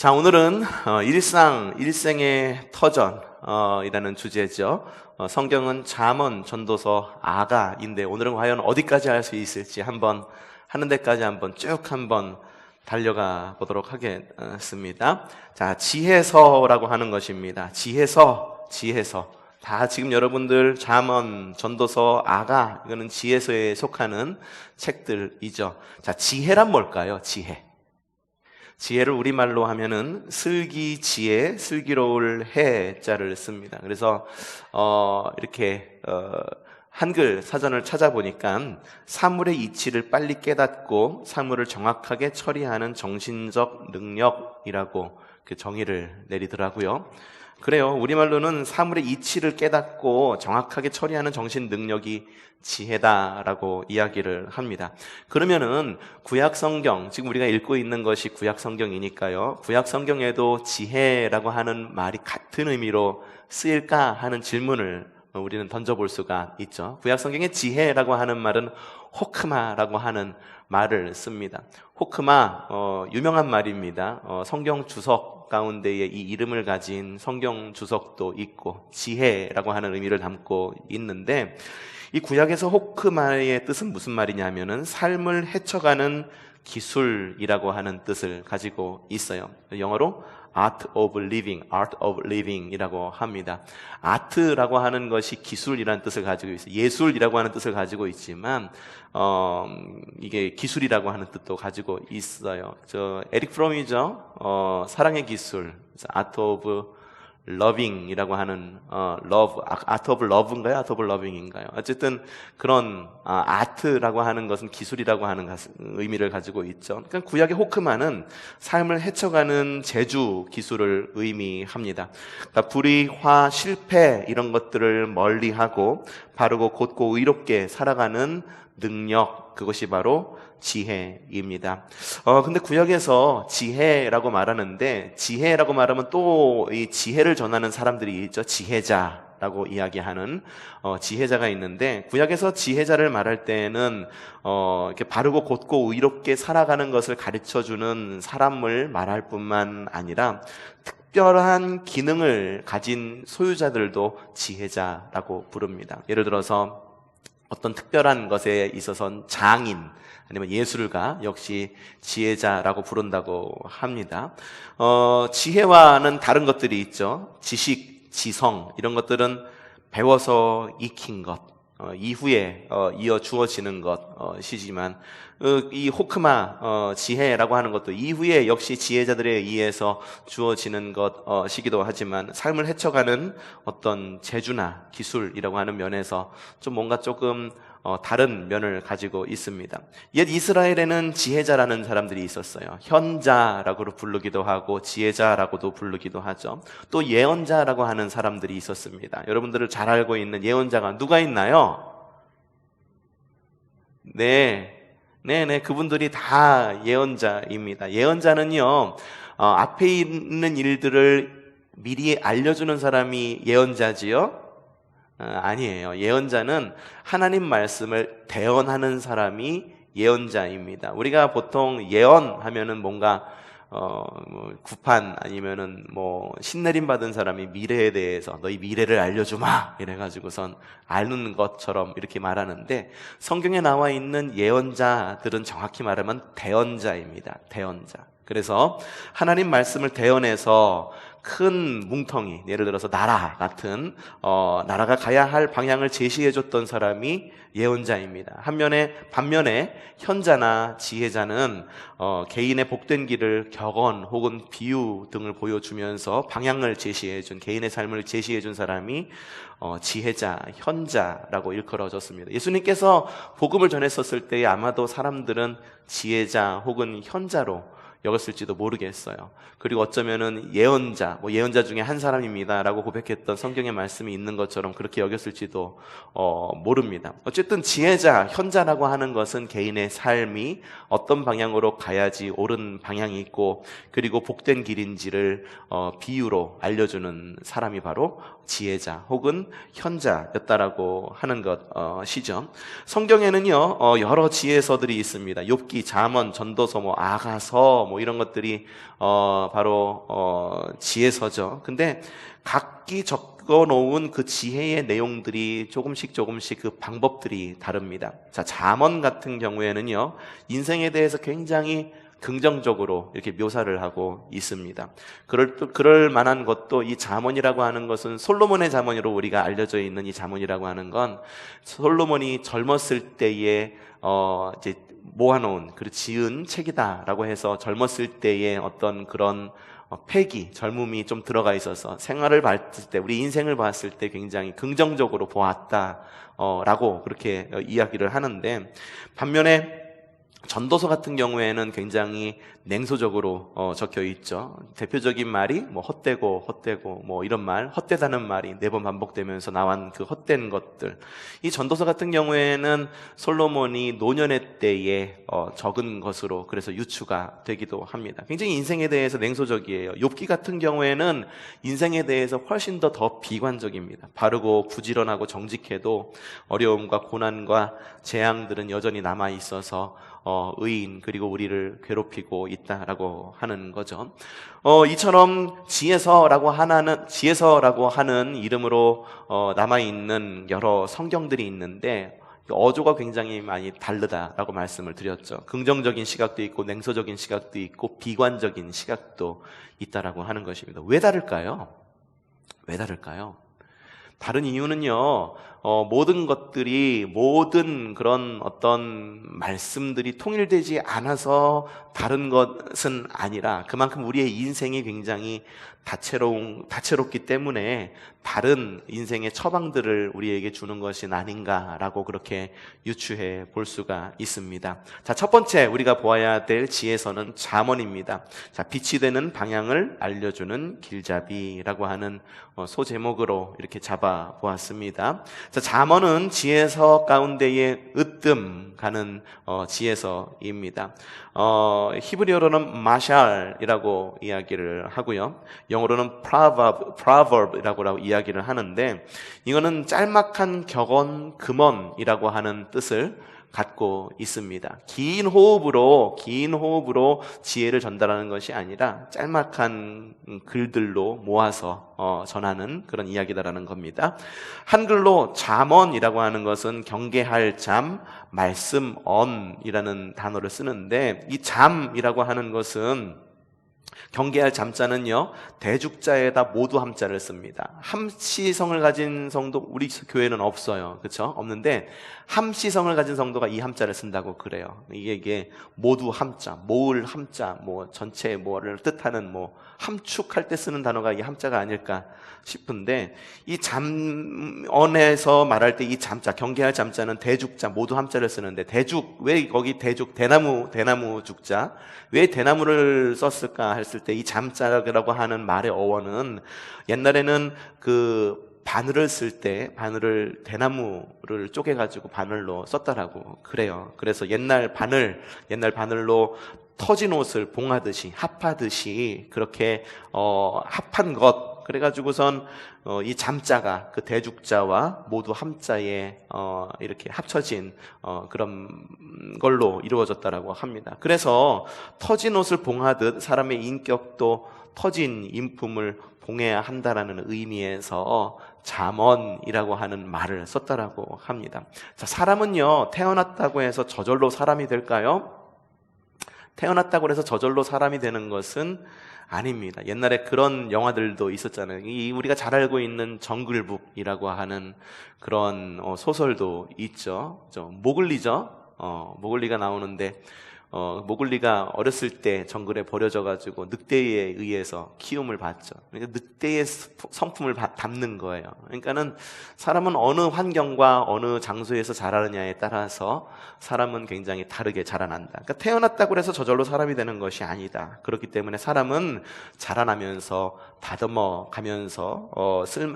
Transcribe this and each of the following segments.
자, 오늘은 일생의 터전 이라는 주제죠. 성경은 잠언, 전도서, 아가인데 오늘은 과연 어디까지 할 수 있을지 하는 데까지 쭉 달려가 보도록 하겠습니다. 자, 지혜서라고 하는 것입니다. 지혜서. 다 지금 여러분들 잠언, 전도서, 아가, 이거는 지혜서에 속하는 책들이죠. 자, 지혜란 뭘까요? 지혜를 우리말로 하면은 슬기지혜, 슬기로울 해자를 씁니다. 그래서 이렇게 한글 사전을 찾아보니까 사물의 이치를 빨리 깨닫고 사물을 정확하게 처리하는 정신적 능력이라고 그 정의를 내리더라고요. 그래요. 우리말로는 사물의 이치를 깨닫고 정확하게 처리하는 정신 능력이 지혜다라고 이야기를 합니다. 그러면은 구약성경, 지금 우리가 읽고 있는 것이 구약성경이니까요. 구약성경에도 지혜라고 하는 말이 같은 의미로 쓰일까 하는 질문을 우리는 던져볼 수가 있죠. 구약성경에 지혜라고 하는 말은 호크마라고 하는 말을 씁니다. 호크마, 유명한 말입니다. 성경 주석 가운데에 이 이름을 가진 성경 주석도 있고 지혜라고 하는 의미를 담고 있는데, 이 구약에서 호크마의 뜻은 무슨 말이냐면은 삶을 헤쳐가는 기술이라고 하는 뜻을 가지고 있어요. 영어로 art of living 이라고 합니다. art라고 하는 것이 기술이라는 뜻을 가지고 있어요. 예술이라고 하는 뜻을 가지고 있지만 이게 기술이라고 하는 뜻도 가지고 있어요. 에릭 프롬이죠. 사랑의 기술, art of loving이라고 하는 art of love인가요? art of loving인가요? 어쨌든 그런 art라고 하는 것은 기술이라고 하는 의미를 가지고 있죠. 그러니까 구약의 호크마는 삶을 헤쳐가는 재주 기술을 의미합니다. 그러니까 불의, 화, 실패 이런 것들을 멀리하고 바르고 곧고 의롭게 살아가는 능력, 그것이 바로 지혜입니다. 근데 구약에서 지혜라고 말하는데, 지혜라고 말하면 또 이 지혜를 전하는 사람들이 있죠. 지혜자라고 이야기하는 지혜자가 있는데, 구약에서 지혜자를 말할 때는 이렇게 바르고 곧고 의롭게 살아가는 것을 가르쳐주는 사람을 말할 뿐만 아니라 특별한 기능을 가진 소유자들도 지혜자라고 부릅니다. 예를 들어서 어떤 특별한 것에 있어서는 장인 아니면 예술가 역시 지혜자라고 부른다고 합니다. 지혜와는 다른 것들이 있죠. 지식, 지성 이런 것들은 배워서 익힌 것, 이후에 이어 주어지는 것이지만 이 호크마 지혜라고 하는 것도 이후에 역시 지혜자들에 의해서 주어지는 것이기도 하지만 삶을 헤쳐가는 어떤 재주나 기술이라고 하는 면에서 좀 뭔가 조금 다른 면을 가지고 있습니다. 옛 이스라엘에는 지혜자라는 사람들이 있었어요. 현자라고 부르기도 하고 지혜자라고도 부르기도 하죠. 또 예언자라고 하는 사람들이 있었습니다. 여러분들을 잘 알고 있는 예언자가 누가 있나요? 네, 그분들이 다 예언자입니다. 예언자는요, 앞에 있는 일들을 미리 알려주는 사람이 예언자지요? 아니에요. 예언자는 하나님 말씀을 대언하는 사람이 예언자입니다. 우리가 보통 예언하면은 뭔가 구판 아니면은 신내림 받은 사람이 미래에 대해서 너희 미래를 알려주마 이래가지고선 아는 것처럼 이렇게 말하는데, 성경에 나와 있는 예언자들은 정확히 말하면 대언자입니다. 대언자. 그래서 하나님 말씀을 대언해서 큰 뭉텅이, 예를 들어서 나라 같은 나라가 가야 할 방향을 제시해줬던 사람이 예언자입니다. 반면에 현자나 지혜자는 개인의 복된 길을 격언 혹은 비유 등을 보여주면서 방향을 제시해준, 개인의 삶을 제시해준 사람이 지혜자, 현자라고 일컬어졌습니다. 예수님께서 복음을 전했었을 때 아마도 사람들은 지혜자 혹은 현자로 여겼을지도 모르겠어요. 그리고 어쩌면은 예언자 중에 한 사람입니다라고 고백했던 성경의 말씀이 있는 것처럼 그렇게 여겼을지도 모릅니다. 어쨌든 지혜자, 현자라고 하는 것은 개인의 삶이 어떤 방향으로 가야지 옳은 방향이 있고 그리고 복된 길인지를 비유로 알려주는 사람이 바로 지혜자 혹은 현자였다라고 하는 것이죠. 성경에는요 여러 지혜서들이 있습니다. 욥기, 잠언, 전도서, 아가서 뭐 이런 것들이 바로 지혜서죠. 근데 각기 적어 놓은 그 지혜의 내용들이 조금씩 그 방법들이 다릅니다. 자, 잠언 같은 경우에는요, 인생에 대해서 굉장히 긍정적으로 이렇게 묘사를 하고 있습니다. 그럴 만한 것도, 이 잠언이라고 하는 것은 솔로몬의 잠언으로 우리가 알려져 있는 이 잠언이라고 하는 건 솔로몬이 젊었을 때에 이제 모아놓은, 그리고 지은 책이다라고 해서 젊었을 때의 어떤 그런 패기, 젊음이 좀 들어가 있어서 생활을 봤을 때, 우리 인생을 봤을 때 굉장히 긍정적으로 보았다 라고 그렇게 이야기를 하는데, 반면에 전도서 같은 경우에는 굉장히 냉소적으로 적혀 있죠. 대표적인 말이 뭐 헛되고 뭐 이런 말, 헛되다는 말이 4번 반복되면서 나온 그 헛된 것들. 이 전도서 같은 경우에는 솔로몬이 노년의 때에 적은 것으로 그래서 유추가 되기도 합니다. 굉장히 인생에 대해서 냉소적이에요. 욥기 같은 경우에는 인생에 대해서 훨씬 더 비관적입니다. 바르고 부지런하고 정직해도 어려움과 고난과 재앙들은 여전히 남아 있어서 의인, 그리고 우리를 괴롭히고 있다라고 하는 거죠. 이처럼 지혜서라고 하는 이름으로 남아있는 여러 성경들이 있는데, 어조가 굉장히 많이 다르다라고 말씀을 드렸죠. 긍정적인 시각도 있고 냉소적인 시각도 있고 비관적인 시각도 있다라고 하는 것입니다. 왜 다를까요? 다른 이유는요, 모든 그런 어떤 말씀들이 통일되지 않아서 다른 것은 아니라, 그만큼 우리의 인생이 굉장히 다채롭기 때문에 다른 인생의 처방들을 우리에게 주는 것이 아닌가라고 그렇게 유추해 볼 수가 있습니다. 자, 첫 번째 우리가 보아야 될 지혜서는 잠언입니다. 자, 빛이 되는 방향을 알려주는 길잡이라고 하는 소제목으로 이렇게 잡아 보았습니다. 자, 잠언은 지혜서 가운데에 으뜸 가는 지혜서입니다. 히브리어로는 마샬이라고 이야기를 하고요, 영어로는 proverb이라고 이야기를 하는데, 이거는 짤막한 격언, 금언이라고 하는 뜻을 갖고 있습니다. 긴 호흡으로 지혜를 전달하는 것이 아니라 짤막한 글들로 모아서 전하는 그런 이야기다라는 겁니다. 한글로 잠언이라고 하는 것은 경계할 잠, 말씀 언이라는 단어를 쓰는데, 이 잠이라고 하는 것은, 경계할 잠자는요, 대죽자에다 모두 함자를 씁니다. 함시성을 가진 성도 우리 교회는 없어요. 그렇죠? 없는데 함시성을 가진 성도가 이 함자를 쓴다고 그래요. 이게 모두 함자, 모을 함자, 뭐 전체 뭐를 뜻하는, 뭐 함축할 때 쓰는 단어가 이 함자가 아닐까 싶은데, 이 잠언에서 말할 때 이 잠자, 경계할 잠자는 대죽자, 모두 함자를 쓰는데, 대죽, 왜 거기 대죽, 대나무 죽자, 왜 대나무를 썼을까 했을 때, 이 잠자라고 하는 말의 어원은, 옛날에는 그 바늘을 쓸 때 바늘을 대나무를 쪼개가지고 바늘로 썼다라고 그래요. 그래서 옛날 바늘로 터진 옷을 봉하듯이, 합하듯이 그렇게 합한 것, 그래가지고선 이 잠자가 그 대죽자와 모두 함자에 이렇게 합쳐진 그런 걸로 이루어졌다라고 합니다. 그래서 터진 옷을 봉하듯 사람의 인격도 터진 인품을 봉해야 한다라는 의미에서 잠언이라고 하는 말을 썼다라고 합니다. 자, 사람은요, 태어났다고 해서 저절로 사람이 될까요? 태어났다고 해서 저절로 사람이 되는 것은 아닙니다. 옛날에 그런 영화들도 있었잖아요. 우리가 잘 알고 있는 정글북이라고 하는 그런 소설도 있죠. 모글리죠. 모글리가 나오는데, 모글리가 어렸을 때 정글에 버려져가지고 늑대에 의해서 키움을 받죠. 그러니까 늑대의 성품을 담는 거예요. 그러니까는 사람은 어느 환경과 어느 장소에서 자라느냐에 따라서 사람은 굉장히 다르게 자라난다. 그러니까 태어났다고 해서 저절로 사람이 되는 것이 아니다. 그렇기 때문에 사람은 자라나면서 다듬어가면서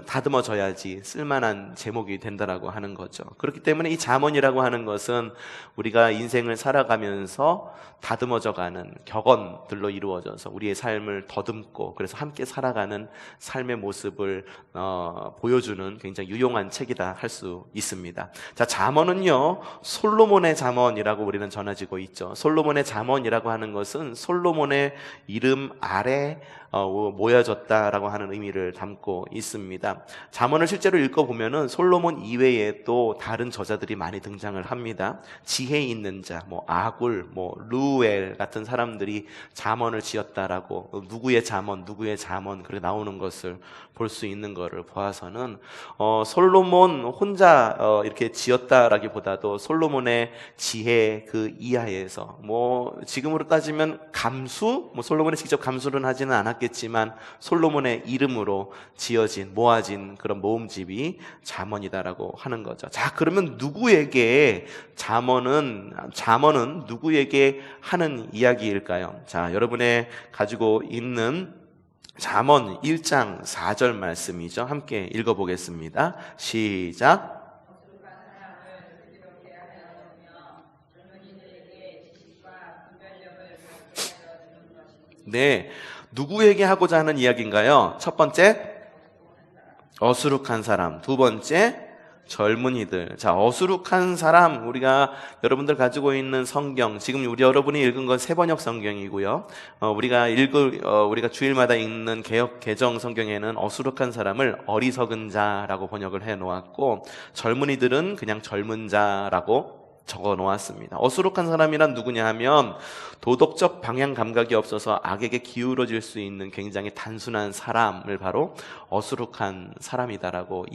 다듬어져야지 쓸만한 제목이 된다라고 하는 거죠. 그렇기 때문에 이 잠언이라고 하는 것은 우리가 인생을 살아가면서 더 다듬어져가는 격언들로 이루어져서 우리의 삶을 더듬고 그래서 함께 살아가는 삶의 모습을 보여주는 굉장히 유용한 책이다 할 수 있습니다. 자, 잠언은요 솔로몬의 잠언이라고 우리는 전해지고 있죠. 솔로몬의 잠언이라고 하는 것은 솔로몬의 이름 아래 모여졌다라고 하는 의미를 담고 있습니다. 잠언을 실제로 읽어보면은 솔로몬 이외에 또 다른 저자들이 많이 등장을 합니다. 지혜 있는 자, 아굴, 루엘 같은 사람들이 잠언을 지었다라고 누구의 잠언 그렇게 나오는 것을 볼 수 있는 것을 보아서는 솔로몬 혼자 이렇게 지었다라기보다도 솔로몬의 지혜 그 이하에서 지금으로 따지면 감수, 솔로몬이 직접 감수는 하지는 않았겠지만 솔로몬의 이름으로 지어진 모아진 그런 모음집이 잠언이다라고 하는 거죠. 자, 그러면 누구에게 잠언은 누구에게 하는 이야기일까요? 자, 여러분의 가지고 있는 잠언 1장 4절 말씀이죠. 함께 읽어보겠습니다. 시작. 네, 누구에게 하고자 하는 이야기인가요? 첫 번째, 어수룩한 사람. 두 번째, 젊은이들. 자, 어수룩한 사람, 우리가 여러분들 가지고 있는 성경, 지금 여러분이 읽은 건 새번역 성경이고요. 우리가 주일마다 읽는 개역 개정 성경에는 어수룩한 사람을 어리석은 자라고 번역을 해 놓았고, 젊은이들은 그냥 젊은 자라고 적어 놓았습니다. 어수룩한 사람이란 누구냐 하면 도덕적 방향 감각이 없어서 악에게 기울어질 수 있는 굉장히 단순한 사람을 바로 어수룩한 사람이다라고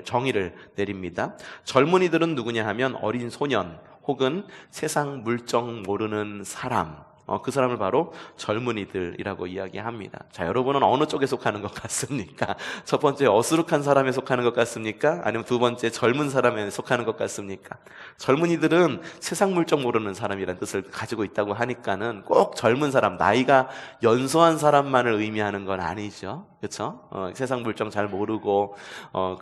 정의를 내립니다. 젊은이들은 누구냐 하면 어린 소년 혹은 세상 물정 모르는 사람, 그 사람을 바로 젊은이들이라고 이야기합니다. 자, 여러분은 어느 쪽에 속하는 것 같습니까? 첫 번째 어수룩한 사람에 속하는 것 같습니까? 아니면 두 번째 젊은 사람에 속하는 것 같습니까? 젊은이들은 세상 물정 모르는 사람이라는 뜻을 가지고 있다고 하니까는 꼭 젊은 사람, 나이가 연소한 사람만을 의미하는 건 아니죠. 그렇죠? 세상 물정 잘 모르고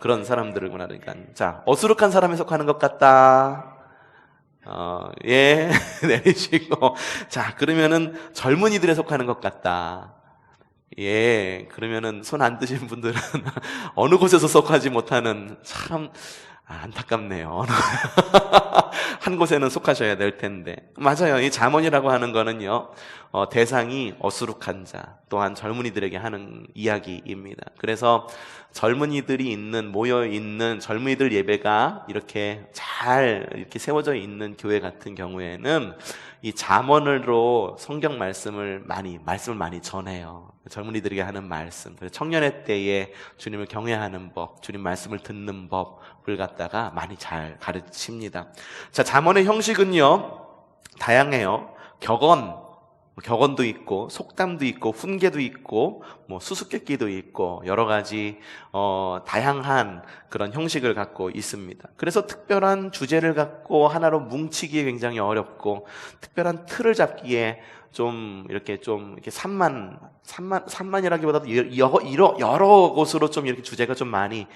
그런 사람들이구나. 그러니까 자, 어수룩한 사람에 속하는 것 같다. 예, 내리시고. 자, 그러면은 젊은이들에 속하는 것 같다. 예, 그러면은 손 안 드신 분들은 어느 곳에서 속하지 못하는 참 안타깝네요. 한 곳에는 속하셔야 될 텐데. 맞아요. 이 잠언이라고 하는 거는요, 대상이 어수룩한 자, 또한 젊은이들에게 하는 이야기입니다. 그래서 젊은이들이 모여 있는 젊은이들 예배가 이렇게 이렇게 세워져 있는 교회 같은 경우에는 이 잠언으로 성경 말씀을 많이 전해요. 젊은이들에게 하는 말씀. 그래서 청년의 때에 주님을 경외하는 법, 주님 말씀을 듣는 법을 갖다가 많이 잘 가르칩니다. 자, 잠언의 형식은요, 다양해요. 격언도 있고, 속담도 있고, 훈계도 있고, 수수께끼도 있고, 여러 가지, 다양한 그런 형식을 갖고 있습니다. 그래서 특별한 주제를 갖고 하나로 뭉치기에 굉장히 어렵고, 특별한 틀을 잡기에 이렇게 산만이라기보다도 여러 곳으로 좀 이렇게 주제가 좀 많이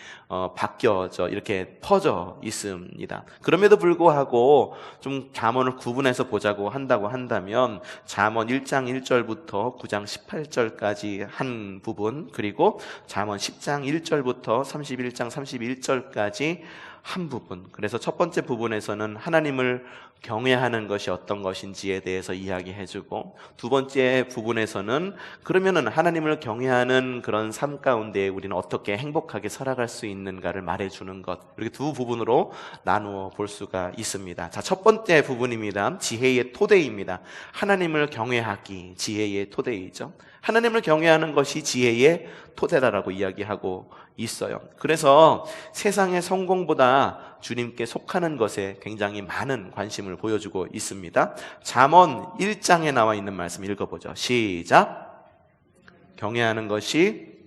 바뀌어져 이렇게 퍼져 있습니다. 그럼에도 불구하고 좀 잠언을 구분해서 보자고 한다면 잠언 1장 1절부터 9장 18절까지 한 부분, 그리고 잠언 10장 1절부터 31장 31절까지 한 부분. 그래서 첫 번째 부분에서는 하나님을 경외하는 것이 어떤 것인지에 대해서 이야기해주고, 두 번째 부분에서는 그러면은 하나님을 경외하는 그런 삶 가운데 우리는 어떻게 행복하게 살아갈 수 있는가를 말해주는 것, 이렇게 두 부분으로 나누어 볼 수가 있습니다. 자, 첫 번째 부분입니다. 지혜의 토대입니다. 하나님을 경외하기, 지혜의 토대이죠. 하나님을 경외하는 것이 지혜의 토대다라고 이야기하고 있어요. 그래서 세상의 성공보다 주님께 속하는 것에 굉장히 많은 관심을 보여주고 있습니다. 잠언 1장에 나와 있는 말씀 읽어보죠. 시작. 경외하는 것이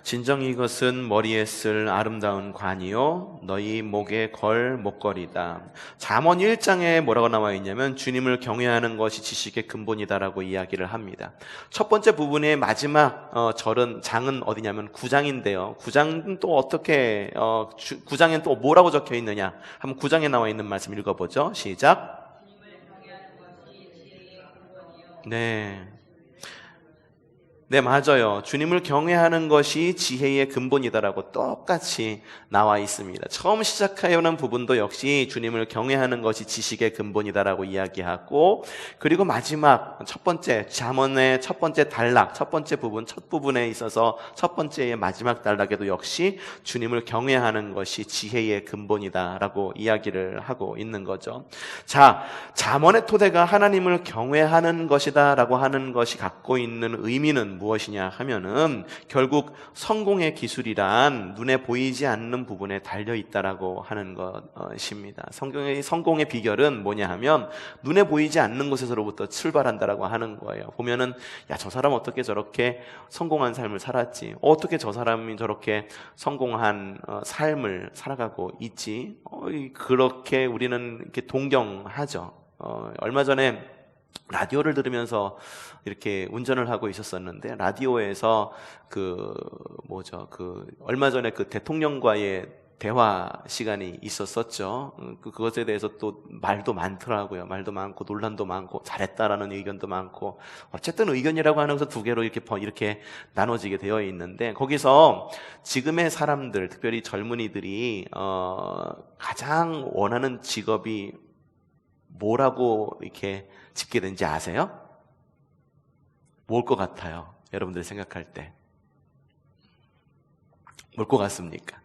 진정 이것은 머리에 쓸 아름다운 관이요 너희 목에 걸 목걸이다. 잠언 1장에 뭐라고 나와 있냐면 주님을 경외하는 것이 지식의 근본이다라고 이야기를 합니다. 첫 번째 부분의 마지막 장은 어디냐면 9장인데요. 9장은 또 어떻게 9장엔 또 뭐라고 적혀 있느냐? 한번 9장에 나와 있는 말씀 읽어보죠. 시작. 네. 네, 맞아요. 주님을 경외하는 것이 지혜의 근본이다라고 똑같이 나와 있습니다. 처음 시작하려는 부분도 역시 주님을 경외하는 것이 지식의 근본이다라고 이야기하고, 그리고 마지막 첫 번째 잠언의 첫 번째 단락, 첫 번째 부분, 첫 부분에 있어서 첫 번째의 마지막 단락에도 역시 주님을 경외하는 것이 지혜의 근본이다라고 이야기를 하고 있는 거죠. 자, 잠언의 토대가 하나님을 경외하는 것이다라고 하는 것이 갖고 있는 의미는 무엇이냐 하면은 결국 성공의 기술이란 눈에 보이지 않는 부분에 달려 있다라고 하는 것입니다. 성공의 비결은 뭐냐 하면 눈에 보이지 않는 곳에서로부터 출발한다라고 하는 거예요. 보면은 야, 저 사람 어떻게 저렇게 성공한 삶을 살았지? 어떻게 저 사람이 저렇게 성공한 삶을 살아가고 있지? 그렇게 우리는 이렇게 동경하죠. 얼마 전에 라디오를 들으면서 이렇게 운전을 하고 있었었는데 라디오에서 얼마 전에 그 대통령과의 대화 시간이 있었었죠. 그것에 대해서 또 말도 많더라고요. 말도 많고 논란도 많고 잘했다라는 의견도 많고 어쨌든 의견이라고 하는 것은 두 개로 이렇게 나눠지게 되어 있는데 거기서 지금의 사람들, 특별히 젊은이들이 가장 원하는 직업이 뭐라고 이렇게 집게 된지 아세요? 뭘 것 같아요? 여러분들이 생각할 때 뭘 것 같습니까?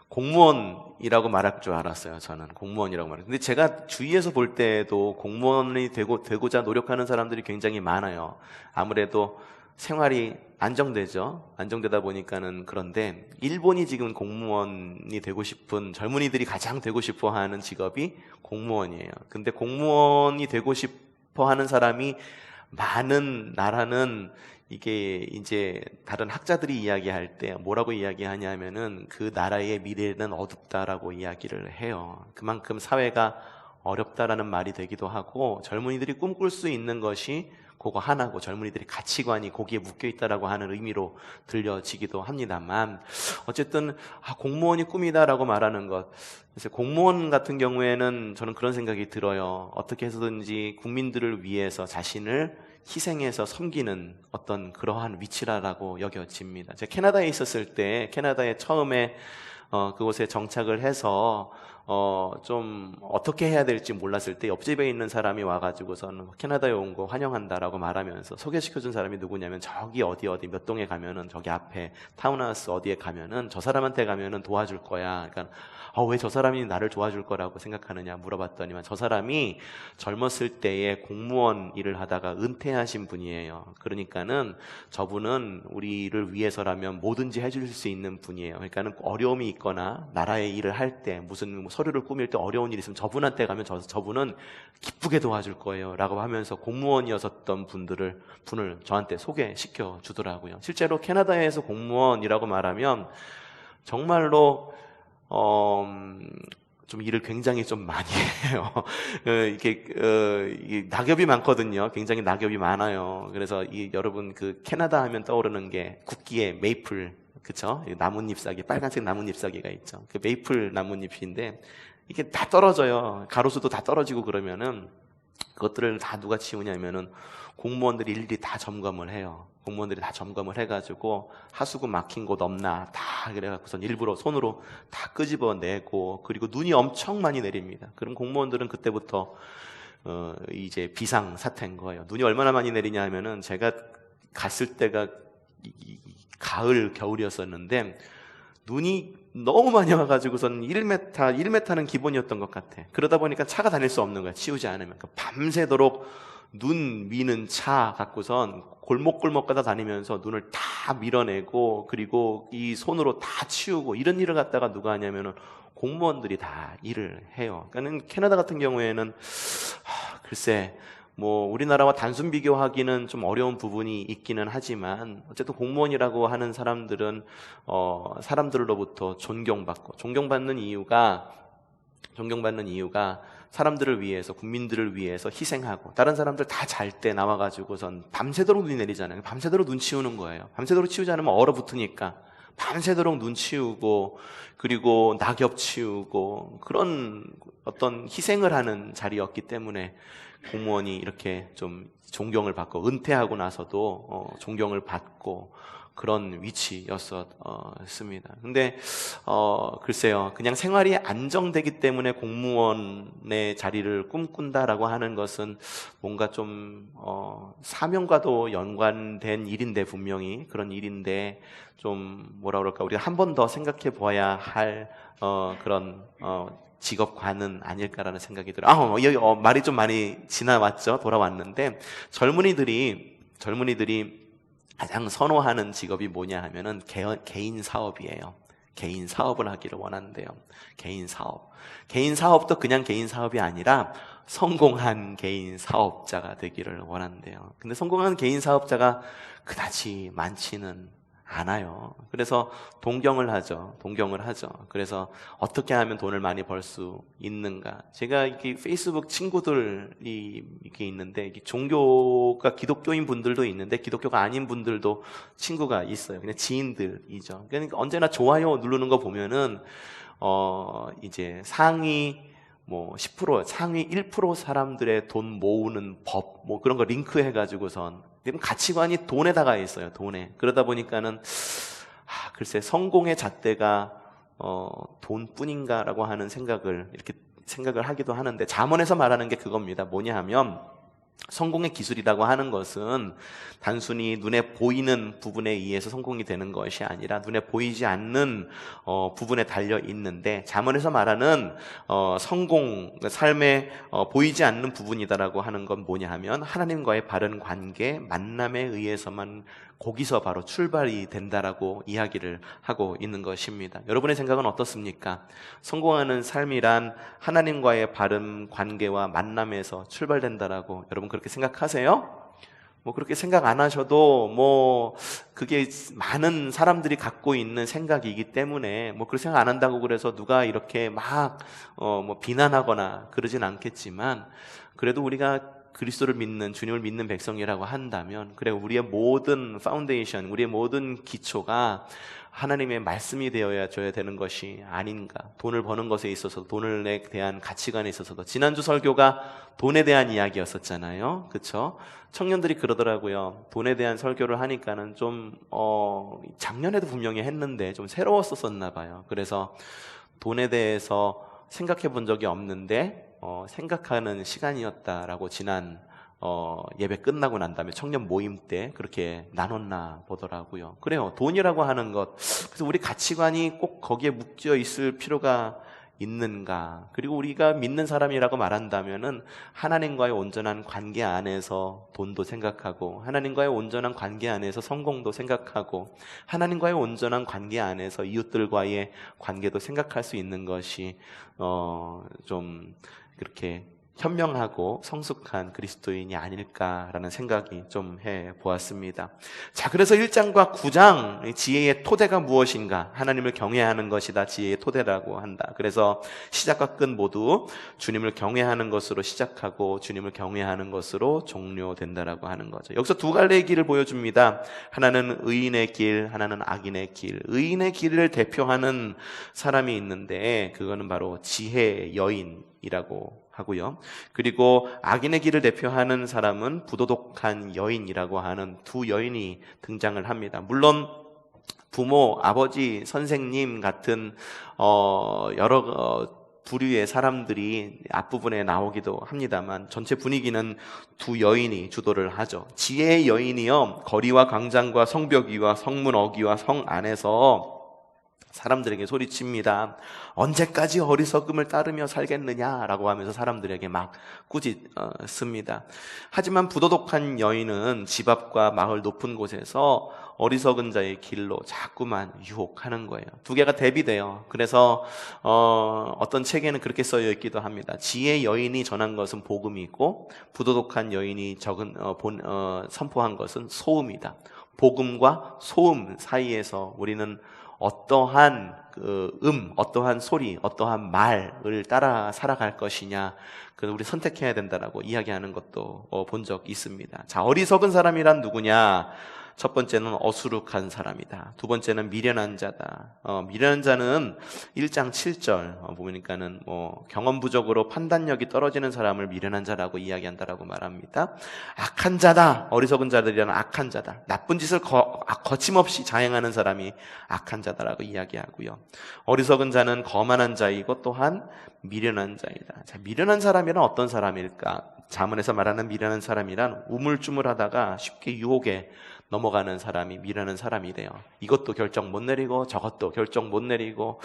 공무원이라고 말할 줄 알았어요. 저는 공무원이라고 말해요. 근데 제가 주위에서 볼 때도 공무원이 되고자 노력하는 사람들이 굉장히 많아요. 아무래도 생활이 안정되죠. 안정되다 보니까는. 그런데 일본이 지금 공무원이 되고 싶은 젊은이들이 가장 되고 싶어 하는 직업이 공무원이에요. 근데 공무원이 되고 싶어 하는 사람이 많은 나라는 이게 이제 다른 학자들이 이야기할 때 뭐라고 이야기하냐면은 그 나라의 미래는 어둡다라고 이야기를 해요. 그만큼 사회가 어렵다라는 말이 되기도 하고 젊은이들이 꿈꿀 수 있는 것이 그거 하나고 젊은이들의 가치관이 거기에 묶여 있다라고 하는 의미로 들려지기도 합니다만 어쨌든 공무원이 꿈이다라고 말하는 것, 그래서 공무원 같은 경우에는 저는 그런 생각이 들어요. 어떻게 해서든지 국민들을 위해서 자신을 희생해서 섬기는 어떤 그러한 위치라고 여겨집니다. 제가 캐나다에 있었을 때 캐나다에 처음에 그곳에 정착을 해서 좀 어떻게 해야 될지 몰랐을 때 옆집에 있는 사람이 와가지고서는 캐나다에 온 거 환영한다라고 말하면서 소개시켜준 사람이 누구냐면 저기 어디 몇 동에 가면은 저기 앞에 타운하우스 어디에 가면은 저 사람한테 가면은 도와줄 거야. 그러니까 왜 저 사람이 나를 도와줄 거라고 생각하느냐 물어봤더니만 저 사람이 젊었을 때에 공무원 일을 하다가 은퇴하신 분이에요. 그러니까는 저분은 우리를 위해서라면 뭐든지 해줄 수 있는 분이에요. 그러니까는 어려움이 있거나 나라의 일을 할 때 무슨 서류를 꾸밀 때 어려운 일이 있으면 저분한테 가면 저분은 기쁘게 도와줄 거예요 라고 하면서 공무원이었던 분을 저한테 소개시켜 주더라고요. 실제로 캐나다에서 공무원이라고 말하면 정말로 좀 일을 굉장히 좀 많이 해요. 이게 낙엽이 많거든요. 굉장히 낙엽이 많아요. 그래서 여러분 그 캐나다 하면 떠오르는 게 국기에 메이플, 그쵸? 나뭇잎사귀, 빨간색 나뭇잎사귀가 있죠. 그 메이플 나뭇잎인데 이게 다 떨어져요. 가로수도 다 떨어지고 그러면은 그것들을 다 누가 치우냐면은 공무원들이 일일이 다 점검을 해요. 공무원들이 다 점검을 해가지고 하수구 막힌 곳 없나 다 그래갖고선 일부러 손으로 다 끄집어내고, 그리고 눈이 엄청 많이 내립니다. 그럼 공무원들은 그때부터 이제 비상 사태인 거예요. 눈이 얼마나 많이 내리냐 하면은 제가 갔을 때가 가을 겨울이었었는데 눈이 너무 많이 와가지고선 1m는 기본이었던 것 같아. 그러다 보니까 차가 다닐 수 없는 거야. 치우지 않으면. 밤새도록 눈 미는 차 갖고선 골목골목 가다 다니면서 눈을 다 밀어내고, 그리고 이 손으로 다 치우고, 이런 일을 갖다가 누가 하냐면은 공무원들이 다 일을 해요. 그러니까는 캐나다 같은 경우에는 글쎄 뭐 우리나라와 단순 비교하기는 좀 어려운 부분이 있기는 하지만 어쨌든 공무원이라고 하는 사람들은 사람들로부터 존경받는 이유가 사람들을 위해서, 국민들을 위해서 희생하고, 다른 사람들 다 잘 때 나와가지고선 밤새도록 눈이 내리잖아요. 밤새도록 눈 치우는 거예요. 밤새도록 치우지 않으면 얼어붙으니까 밤새도록 눈 치우고, 그리고 낙엽 치우고, 그런 어떤 희생을 하는 자리였기 때문에 공무원이 이렇게 좀 존경을 받고, 은퇴하고 나서도 존경을 받고, 그런 위치였습니다. 근데 글쎄요, 그냥 생활이 안정되기 때문에 공무원의 자리를 꿈꾼다라고 하는 것은 뭔가 좀 사명과도 연관된 일인데, 분명히 그런 일인데, 좀 뭐라 그럴까, 우리가 한 번 더 생각해 보아야 할 그런 직업관은 아닐까라는 생각이 들어요. 여기 말이 좀 많이 지나왔죠. 돌아왔는데, 젊은이들이 가장 선호하는 직업이 뭐냐 하면은 개인 사업이에요. 개인 사업을 하기를 원한대요. 개인 사업도 그냥 개인 사업이 아니라 성공한 개인 사업자가 되기를 원한대요. 근데 성공한 개인 사업자가 그다지 많지는 않아요. 그래서 동경을 하죠. 그래서 어떻게 하면 돈을 많이 벌 수 있는가. 제가 이렇게 페이스북 친구들이 이렇게 있는데, 종교가 기독교인 분들도 있는데 기독교가 아닌 분들도 친구가 있어요. 그냥 지인들이죠. 그러니까 언제나 좋아요 누르는 거 보면은 이제 상위 1% 사람들의 돈 모으는 법, 뭐 그런 거 링크 해가지고선, 가치관이 돈에다가 있어요. 돈에. 그러다 보니까는 글쎄, 성공의 잣대가 돈뿐인가라고 하는 생각을 하기도 하는데, 잠언에서 말하는 게 그겁니다. 뭐냐 하면, 성공의 기술이라고 하는 것은 단순히 눈에 보이는 부분에 의해서 성공이 되는 것이 아니라 눈에 보이지 않는 부분에 달려 있는데, 잠언에서 말하는 성공, 삶에 보이지 않는 부분이다라고 하는 건 뭐냐 하면, 하나님과의 바른 관계, 만남에 의해서만 거기서 바로 출발이 된다라고 이야기를 하고 있는 것입니다. 여러분의 생각은 어떻습니까? 성공하는 삶이란 하나님과의 바른 관계와 만남에서 출발된다라고 여러분 그렇게 생각하세요? 뭐 그렇게 생각 안 하셔도 그게 많은 사람들이 갖고 있는 생각이기 때문에 그렇게 생각 안 한다고 그래서 누가 이렇게 막 비난하거나 그러진 않겠지만, 그래도 우리가 그리스도를 믿는, 주님을 믿는 백성이라고 한다면, 그래, 우리의 모든 파운데이션, 우리의 모든 기초가 하나님의 말씀이 되어야 되는 것이 아닌가. 돈을 버는 것에 있어서, 돈에 대한 가치관에 있어서도. 지난주 설교가 돈에 대한 이야기였었잖아요. 그쵸? 청년들이 그러더라고요. 돈에 대한 설교를 하니까는 작년에도 분명히 했는데 좀 새로웠었나 봐요. 그래서 돈에 대해서 생각해 본 적이 없는데 생각하는 시간이었다라고 지난 예배 끝나고 난 다음에 청년 모임 때 그렇게 나눴나 보더라고요. 그래요. 돈이라고 하는 것. 그래서 우리 가치관이 꼭 거기에 묶여 있을 필요가 있는가? 그리고 우리가 믿는 사람이라고 말한다면은 하나님과의 온전한 관계 안에서 돈도 생각하고, 하나님과의 온전한 관계 안에서 성공도 생각하고, 하나님과의 온전한 관계 안에서 이웃들과의 관계도 생각할 수 있는 것이 좀 그렇게 현명하고 성숙한 그리스도인이 아닐까라는 생각이 좀 해보았습니다. 자, 그래서 1장과 9장 지혜의 토대가 무엇인가? 하나님을 경외하는 것이다. 지혜의 토대라고 한다. 그래서 시작과 끝 모두 주님을 경외하는 것으로 시작하고 주님을 경외하는 것으로 종료된다라고 하는 거죠. 여기서 두 갈래의 길을 보여줍니다. 하나는 의인의 길, 하나는 악인의 길. 의인의 길을 대표하는 사람이 있는데 그거는 바로 지혜 여인이라고 하고요. 그리고 악인의 길을 대표하는 사람은 부도덕한 여인이라고 하는 두 여인이 등장을 합니다. 물론 부모, 아버지, 선생님 같은 여러 부류의 사람들이 앞부분에 나오기도 합니다만, 전체 분위기는 두 여인이 주도를 하죠. 지혜의 여인이요, 거리와 광장과 성벽 위와 성문 어귀와 성 안에서 사람들에게 소리칩니다. 언제까지 어리석음을 따르며 살겠느냐라고 하면서 사람들에게 막 꾸짖습니다. 하지만 부도덕한 여인은 집 앞과 마을 높은 곳에서 어리석은 자의 길로 자꾸만 유혹하는 거예요. 두 개가 대비돼요. 그래서 어떤 책에는 그렇게 써여 있기도 합니다. 지혜 여인이 전한 것은 복음이고 부도덕한 여인이 선포한 것은 소음이다. 복음과 소음 사이에서 우리는 어떠한 어떠한 소리, 어떠한 말을 따라 살아갈 것이냐, 우리 선택해야 된다라고 이야기하는 것도 본 적 있습니다. 자, 어리석은 사람이란 누구냐? 첫 번째는 어수룩한 사람이다. 두 번째는 미련한 자다. 미련한 자는 1장 7절 보니까는 경험 부족으로 판단력이 떨어지는 사람을 미련한 자라고 이야기한다라고 말합니다. 악한 자다. 어리석은 자들이란 악한 자다. 나쁜 짓을 거침없이 자행하는 사람이 악한 자다라고 이야기하고요. 어리석은 자는 거만한 자이고 또한 미련한 자이다. 자, 미련한 사람이란 어떤 사람일까? 잠언에서 말하는 미련한 사람이란 우물쭈물하다가 쉽게 유혹에 넘어가는 사람이 미련한 사람이래요. 이것도 결정 못 내리고 저것도 결정 못 내리고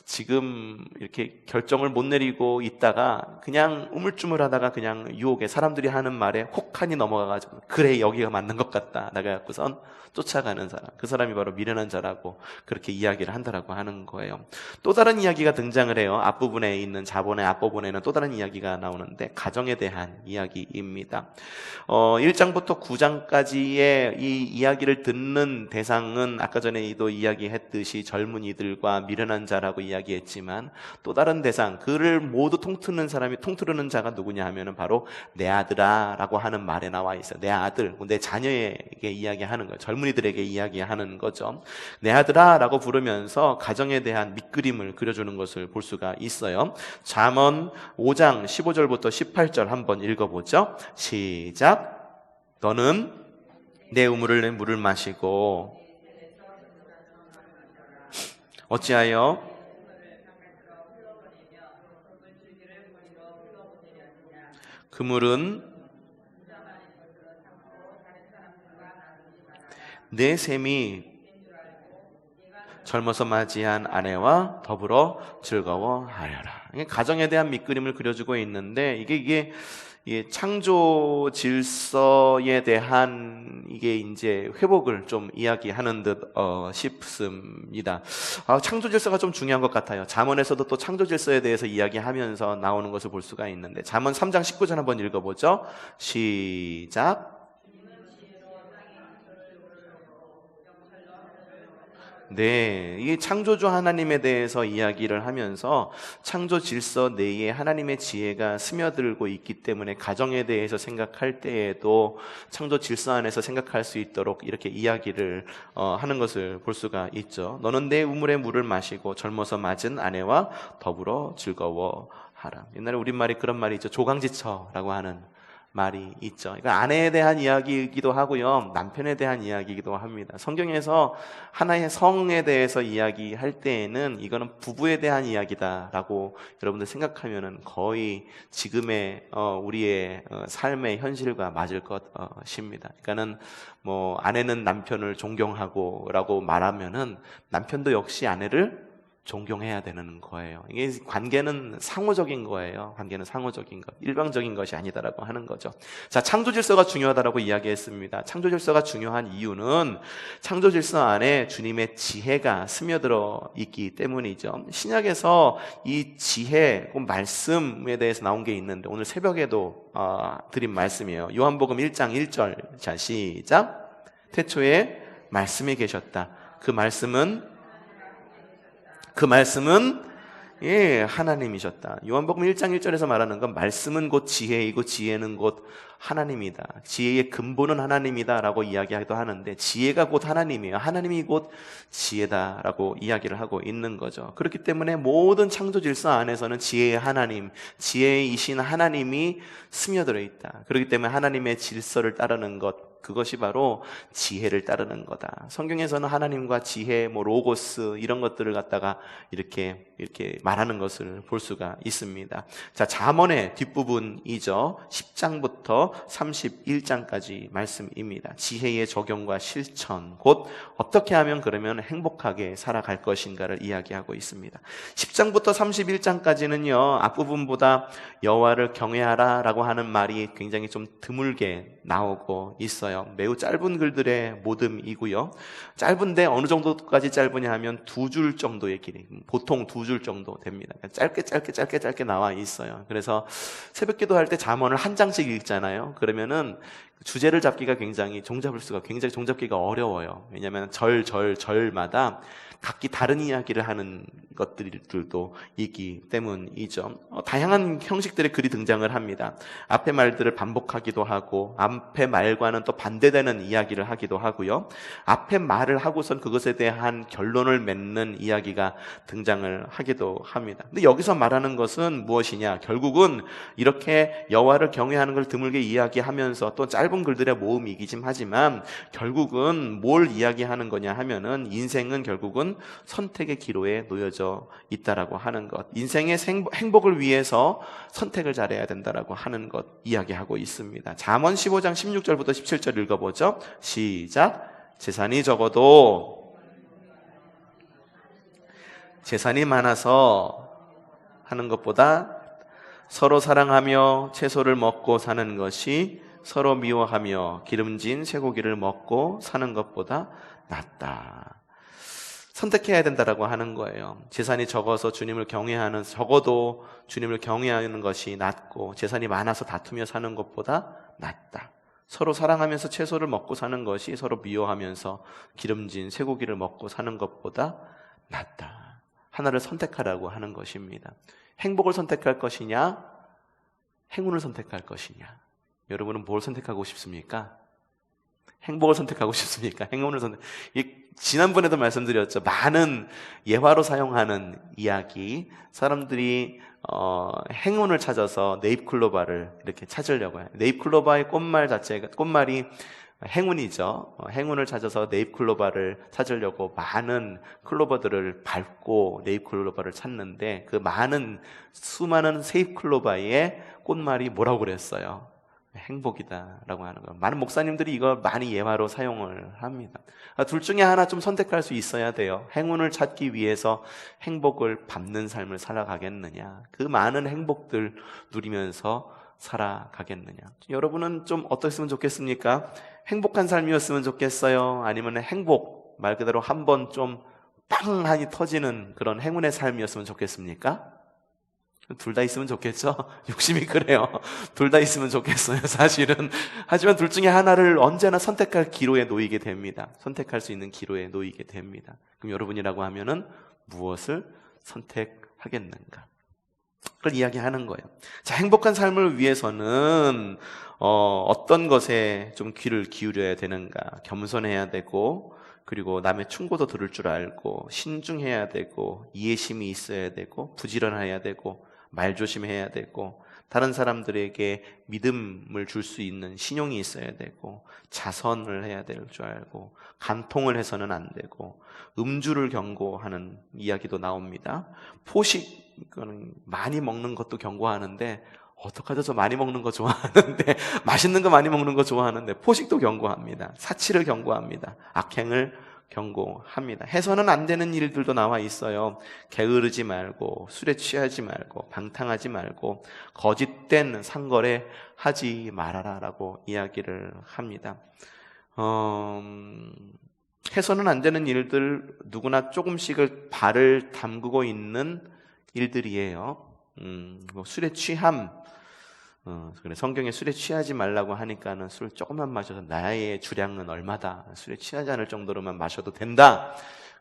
지금 이렇게 결정을 못 내리고 있다가 그냥 우물쭈물하다가 그냥 유혹에 사람들이 하는 말에 혹하니 넘어가가지고 그래 여기가 맞는 것 같다 나가갖고선 쫓아가는 사람, 그 사람이 바로 미련한 자라고 그렇게 이야기를 한다라고 하는 거예요. 또 다른 이야기가 등장을 해요. 앞부분에 있는 자본의 앞부분에는 또 다른 이야기가 나오는데 가정에 대한 이야기입니다. 1장부터 9장까지의 이 이야기를 듣는 대상은 아까 전에도 이야기했듯이 젊은이들과 미련한 자라고 이야기했지만 또 다른 대상, 그를 모두 통틀는 자가 누구냐 하면은 바로 내 아들아 라고 하는 말에 나와 있어요. 내 아들, 내 자녀에게 이야기하는 거예요. 젊은이들에게 이야기하는 거죠. 내 아들아 라고 부르면서 가정에 대한 밑그림을 그려주는 것을 볼 수가 있어요. 잠언 5장 15절부터 18절 한번 읽어보죠. 시작. 너는 내 우물을 내 물을 마시고 어찌하여 그 물은 내 셈이 젊어서 맞이한 아내와 더불어 즐거워하여라. 가정에 대한 밑그림을 그려주고 있는데 이게 창조 질서에 대한 이게 이제 회복을 좀 이야기하는 듯 싶습니다. 창조 질서가 좀 중요한 것 같아요. 잠언에서도 또 창조 질서에 대해서 이야기하면서 나오는 것을 볼 수가 있는데 잠언 3장 19절 한번 읽어보죠. 시작. 네, 이 창조주 하나님에 대해서 이야기를 하면서 창조 질서 내에 하나님의 지혜가 스며들고 있기 때문에 가정에 대해서 생각할 때에도 창조 질서 안에서 생각할 수 있도록 이렇게 이야기를 하는 것을 볼 수가 있죠. 너는 내 우물의 물을 마시고 젊어서 맞은 아내와 더불어 즐거워하라. 옛날에 우리말이 그런 말이 있죠. 조강지처라고 하는 말이 있죠. 그러니까 아내에 대한 이야기이기도 하고요, 남편에 대한 이야기이기도 합니다. 성경에서 하나의 성에 대해서 이야기할 때에는 이거는 부부에 대한 이야기다라고 여러분들 생각하면은 거의 지금의 우리의 삶의 현실과 맞을 것입니다. 그러니까는 아내는 남편을 존경하고라고 말하면은 남편도 역시 아내를 존경해야 되는 거예요. 이게 관계는 상호적인 거예요. 관계는 상호적인 것, 일방적인 것이 아니다라고 하는 거죠. 자, 창조 질서가 중요하다라고 이야기했습니다. 창조 질서가 중요한 이유는 창조 질서 안에 주님의 지혜가 스며들어 있기 때문이죠. 신약에서 이 지혜, 말씀에 대해서 나온 게 있는데 오늘 새벽에도 드린 말씀이에요. 요한복음 1장 1절. 자, 시작. 태초에 말씀이 계셨다. 그 말씀은 하나님이셨다. 요한복음 1장 1절에서 말하는 건 말씀은 곧 지혜이고 지혜는 곧 하나님이다. 지혜의 근본은 하나님이다 라고 이야기하기도 하는데 지혜가 곧 하나님이에요. 하나님이 곧 지혜다라고 이야기를 하고 있는 거죠. 그렇기 때문에 모든 창조 질서 안에서는 지혜의 하나님, 지혜이신 하나님이 스며들어 있다. 그렇기 때문에 하나님의 질서를 따르는 것, 그것이 바로 지혜를 따르는 거다. 성경에서는 하나님과 지혜, 로고스 이런 것들을 갖다가 이렇게 말하는 것을 볼 수가 있습니다. 자, 잠언의 뒷부분이죠. 10장부터 31장까지 말씀입니다. 지혜의 적용과 실천, 곧 어떻게 하면 그러면 행복하게 살아갈 것인가를 이야기하고 있습니다. 10장부터 31장까지는요, 앞부분보다 여호와를 경외하라 라고 하는 말이 굉장히 좀 드물게 나오고 있어요. 매우 짧은 글들의 모듬이고요. 짧은데 어느 정도까지 짧으냐 하면 2줄 정도의 길이, 보통 2줄 정도 됩니다. 짧게 나와 있어요. 그래서 새벽 기도할 때 잠언을 한 장씩 읽잖아요. 그러면은 주제를 잡기가 굉장히 종잡기가 어려워요. 왜냐하면 절마다 각기 다른 이야기를 하는 것들도 있기 때문이죠. 다양한 형식들의 글이 등장을 합니다. 앞의 말들을 반복하기도 하고, 앞의 말과는 또 반대되는 이야기를 하기도 하고요. 앞의 말을 하고선 그것에 대한 결론을 맺는 이야기가 등장을 하기도 합니다. 근데 여기서 말하는 것은 무엇이냐? 결국은 이렇게 여호와를 경외하는 걸 드물게 이야기하면서 또 짧은 글들의 모음이긴 하지만 결국은 뭘 이야기하는 거냐 하면은 인생은 결국은 선택의 기로에 놓여져 있다라고 하는 것, 인생의 행복을 위해서 선택을 잘해야 된다라고 하는 것 이야기하고 있습니다. 잠언 15장 16절부터 17절 읽어보죠. 시작. 재산이 적어도 재산이 많아서 하는 것보다 서로 사랑하며 채소를 먹고 사는 것이 서로 미워하며 기름진 쇠고기를 먹고 사는 것보다 낫다. 선택해야 된다라고 하는 거예요. 재산이 적어서 적어도 주님을 경외하는 것이 낫고, 재산이 많아서 다투며 사는 것보다 낫다. 서로 사랑하면서 채소를 먹고 사는 것이 서로 미워하면서 기름진 쇠고기를 먹고 사는 것보다 낫다. 하나를 선택하라고 하는 것입니다. 행복을 선택할 것이냐, 행운을 선택할 것이냐. 여러분은 뭘 선택하고 싶습니까? 행복을 선택하고 싶습니까? 행운을 지난번에도 말씀드렸죠. 많은 예화로 사용하는 이야기, 사람들이 행운을 찾아서 네잎클로바를 이렇게 찾으려고 해요. 네잎클로바의 꽃말이 행운이죠. 행운을 찾아서 네잎클로바를 찾으려고 많은 클로버들을 밟고 네잎클로바를 찾는데, 그 수많은 세잎클로바의 꽃말이 뭐라고 그랬어요? 행복이다라고 하는 거. 많은 목사님들이 이걸 많이 예화로 사용을 합니다. 둘 중에 하나 좀 선택할 수 있어야 돼요. 행운을 찾기 위해서 행복을 밟는 삶을 살아가겠느냐, 그 많은 행복들 누리면서 살아가겠느냐. 여러분은 좀 어떻으면 좋겠습니까? 행복한 삶이었으면 좋겠어요? 아니면 행복 말 그대로 한번 좀 빵하니 터지는 그런 행운의 삶이었으면 좋겠습니까? 둘 다 있으면 좋겠죠? 욕심이 그래요. 둘 다 있으면 좋겠어요, 사실은. 하지만 둘 중에 하나를 언제나 선택할 기로에 놓이게 됩니다. 선택할 수 있는 기로에 놓이게 됩니다. 그럼 여러분이라고 하면은 무엇을 선택하겠는가? 그걸 이야기하는 거예요. 자, 행복한 삶을 위해서는 어떤 것에 좀 귀를 기울여야 되는가? 겸손해야 되고, 그리고 남의 충고도 들을 줄 알고, 신중해야 되고, 이해심이 있어야 되고, 부지런해야 되고, 말조심해야 되고, 다른 사람들에게 믿음을 줄 수 있는 신용이 있어야 되고, 자선을 해야 될 줄 알고, 간통을 해서는 안 되고, 음주를 경고하는 이야기도 나옵니다. 포식은 많이 먹는 것도 경고하는데, 어떡하죠? 저 많이 먹는 거 좋아하는데, 맛있는 거 많이 먹는 거 좋아하는데, 포식도 경고합니다. 사치를 경고합니다. 악행을 경고합니다. 해서는 안 되는 일들도 나와 있어요. 게으르지 말고, 술에 취하지 말고, 방탕하지 말고, 거짓된 상거래 하지 말아라 라고 이야기를 합니다. 해서는 안 되는 일들, 누구나 조금씩을 발을 담그고 있는 일들이에요. 술에 취함, 그래, 성경에 술에 취하지 말라고 하니까는 술 조금만 마셔서 나의 주량은 얼마다, 술에 취하지 않을 정도로만 마셔도 된다.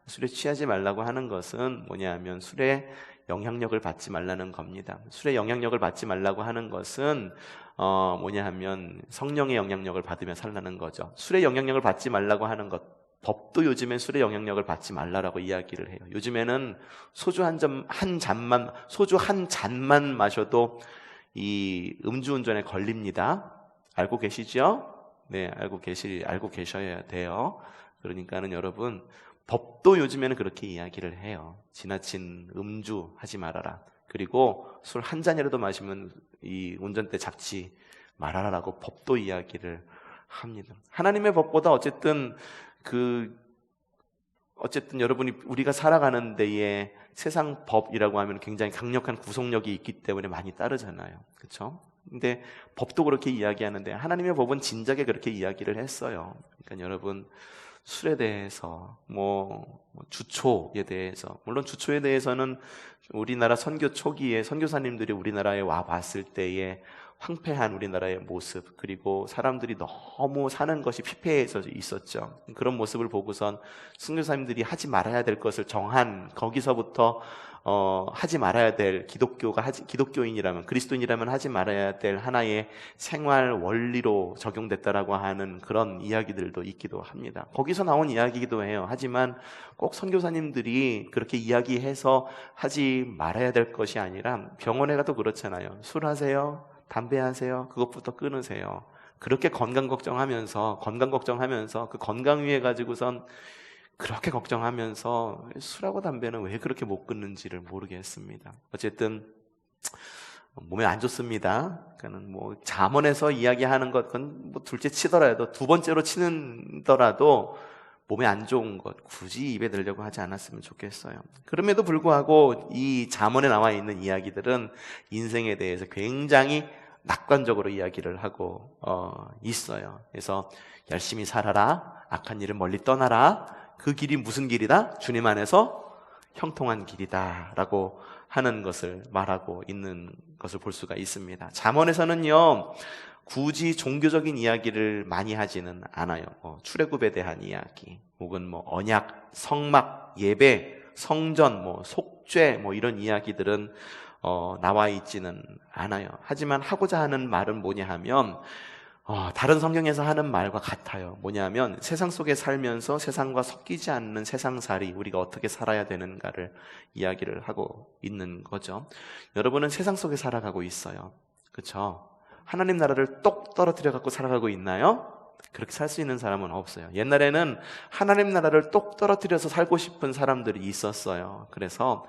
술에 취하지 말라고 하는 것은 뭐냐면 술에 영향력을 받지 말라는 겁니다. 술에 영향력을 받지 말라고 하는 것은 뭐냐 하면 성령의 영향력을 받으며 살라는 거죠. 술에 영향력을 받지 말라고 하는 것, 법도 요즘엔 술의 영향력을 받지 말라라고 이야기를 해요. 요즘에는 소주 한 잔만 마셔도 이 음주운전에 걸립니다. 알고 계시죠? 네, 알고 계셔야 돼요. 그러니까는 여러분, 법도 요즘에는 그렇게 이야기를 해요. 지나친 음주 하지 말아라. 그리고 술 한 잔이라도 마시면 이 운전대 잡지 말아라라고 법도 이야기를 합니다. 하나님의 법보다 어쨌든 여러분이 우리가 살아가는 데에 세상 법이라고 하면 굉장히 강력한 구속력이 있기 때문에 많이 따르잖아요. 그렇죠? 근데 법도 그렇게 이야기하는데 하나님의 법은 진작에 그렇게 이야기를 했어요. 그러니까 여러분, 술에 대해서 주초에 대해서, 물론 주초에 대해서는 우리나라 선교 초기에 선교사님들이 우리나라에 와 봤을 때에 황폐한 우리나라의 모습, 그리고 사람들이 너무 사는 것이 피폐해져 있었죠. 그런 모습을 보고선 선교사님들이 하지 말아야 될 것을 정한, 거기서부터 하지 말아야 될, 기독교인이라면, 그리스도인이라면 하지 말아야 될 하나의 생활 원리로 적용됐다라고 하는 그런 이야기들도 있기도 합니다. 거기서 나온 이야기이기도 해요. 하지만 꼭 선교사님들이 그렇게 이야기해서 하지 말아야 될 것이 아니라, 병원에 가도 그렇잖아요. 술 하세요? 담배 하세요? 그것부터 끊으세요. 그렇게 건강 걱정하면서 그 건강 위해 가지고선 그렇게 걱정하면서 술하고 담배는 왜 그렇게 못 끊는지를 모르겠습니다. 어쨌든 몸에 안 좋습니다. 그러니까 잠언에서 이야기하는 것은 둘째 치더라도, 두 번째로 치더라도 몸에 안 좋은 것 굳이 입에 들려고 하지 않았으면 좋겠어요. 그럼에도 불구하고 이 잠언에 나와 있는 이야기들은 인생에 대해서 굉장히 낙관적으로 이야기를 하고 있어요. 그래서 열심히 살아라, 악한 일을 멀리 떠나라, 그 길이 무슨 길이다? 주님 안에서 형통한 길이다 라고 하는 것을 말하고 있는 것을 볼 수가 있습니다. 잠언에서는요, 굳이 종교적인 이야기를 많이 하지는 않아요. 출애굽에 대한 이야기, 혹은 언약, 성막, 예배, 성전, 속죄, 이런 이야기들은 나와 있지는 않아요. 하지만 하고자 하는 말은 뭐냐 하면, 다른 성경에서 하는 말과 같아요. 뭐냐면 세상 속에 살면서 세상과 섞이지 않는 세상살이, 우리가 어떻게 살아야 되는가를 이야기를 하고 있는 거죠. 여러분은 세상 속에 살아가고 있어요. 그렇죠? 하나님 나라를 똑 떨어뜨려 갖고 살아가고 있나요? 그렇게 살 수 있는 사람은 없어요. 옛날에는 하나님 나라를 똑 떨어뜨려서 살고 싶은 사람들이 있었어요. 그래서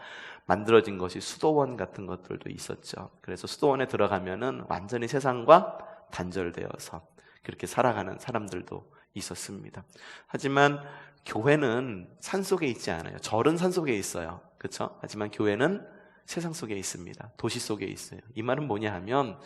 만들어진 것이 수도원 같은 것들도 있었죠. 그래서 수도원에 들어가면은 완전히 세상과 단절되어서 그렇게 살아가는 사람들도 있었습니다. 하지만 교회는 산속에 있지 않아요. 절은 산속에 있어요. 그렇죠? 하지만 교회는 세상 속에 있습니다. 도시 속에 있어요. 이 말은 뭐냐 하면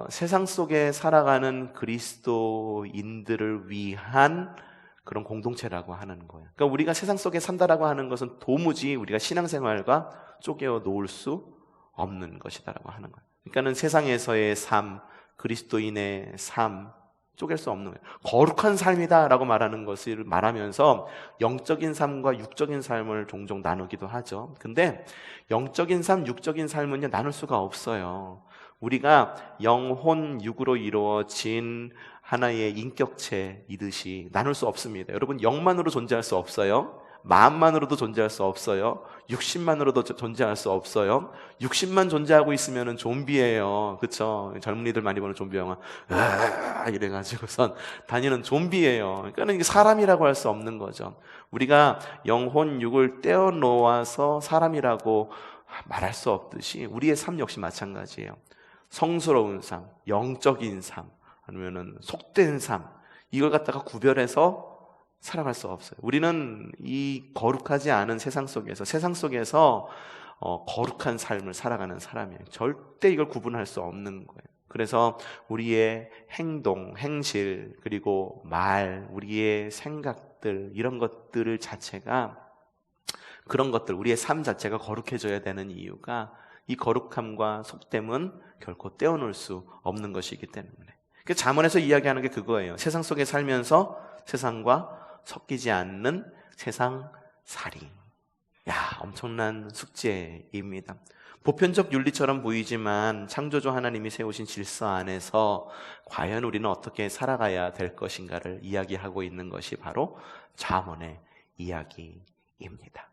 세상 속에 살아가는 그리스도인들을 위한 그런 공동체라고 하는 거예요. 그러니까 우리가 세상 속에 산다라고 하는 것은 도무지 우리가 신앙생활과 쪼개어 놓을 수 없는 것이다라고 하는 거예요. 그러니까는 세상에서의 삶, 그리스도인의 삶, 쪼갤 수 없는 거예요. 거룩한 삶이다라고 말하는 것을 말하면서 영적인 삶과 육적인 삶을 종종 나누기도 하죠. 근데 영적인 삶, 육적인 삶은요, 나눌 수가 없어요. 우리가 영혼, 육으로 이루어진 하나의 인격체이듯이 나눌 수 없습니다. 여러분, 영만으로 존재할 수 없어요. 마음만으로도 존재할 수 없어요. 육신만으로도 존재할 수 없어요. 육신만 존재하고 있으면 좀비예요. 그렇죠? 젊은이들 많이 보는 좀비 영화 이래가지고선 다니는 좀비예요. 그러니까 이게 사람이라고 할 수 없는 거죠. 우리가 영혼, 육을 떼어놓아서 사람이라고 말할 수 없듯이 우리의 삶 역시 마찬가지예요. 성스러운 삶, 영적인 삶, 아니면은 속된 삶, 이걸 갖다가 구별해서 살아갈 수 없어요. 우리는 이 거룩하지 않은 세상 속에서 거룩한 삶을 살아가는 사람이에요. 절대 이걸 구분할 수 없는 거예요. 그래서 우리의 행동, 행실, 그리고 말, 우리의 생각들, 이런 것들 자체가, 그런 것들, 우리의 삶 자체가 거룩해져야 되는 이유가, 이 거룩함과 속됨은 결코 떼어놓을 수 없는 것이기 때문에. 잠언에서 이야기하는 게 그거예요. 세상 속에 살면서 세상과 섞이지 않는 세상살이. 엄청난 숙제입니다. 보편적 윤리처럼 보이지만 창조주 하나님이 세우신 질서 안에서 과연 우리는 어떻게 살아가야 될 것인가를 이야기하고 있는 것이 바로 잠언의 이야기입니다.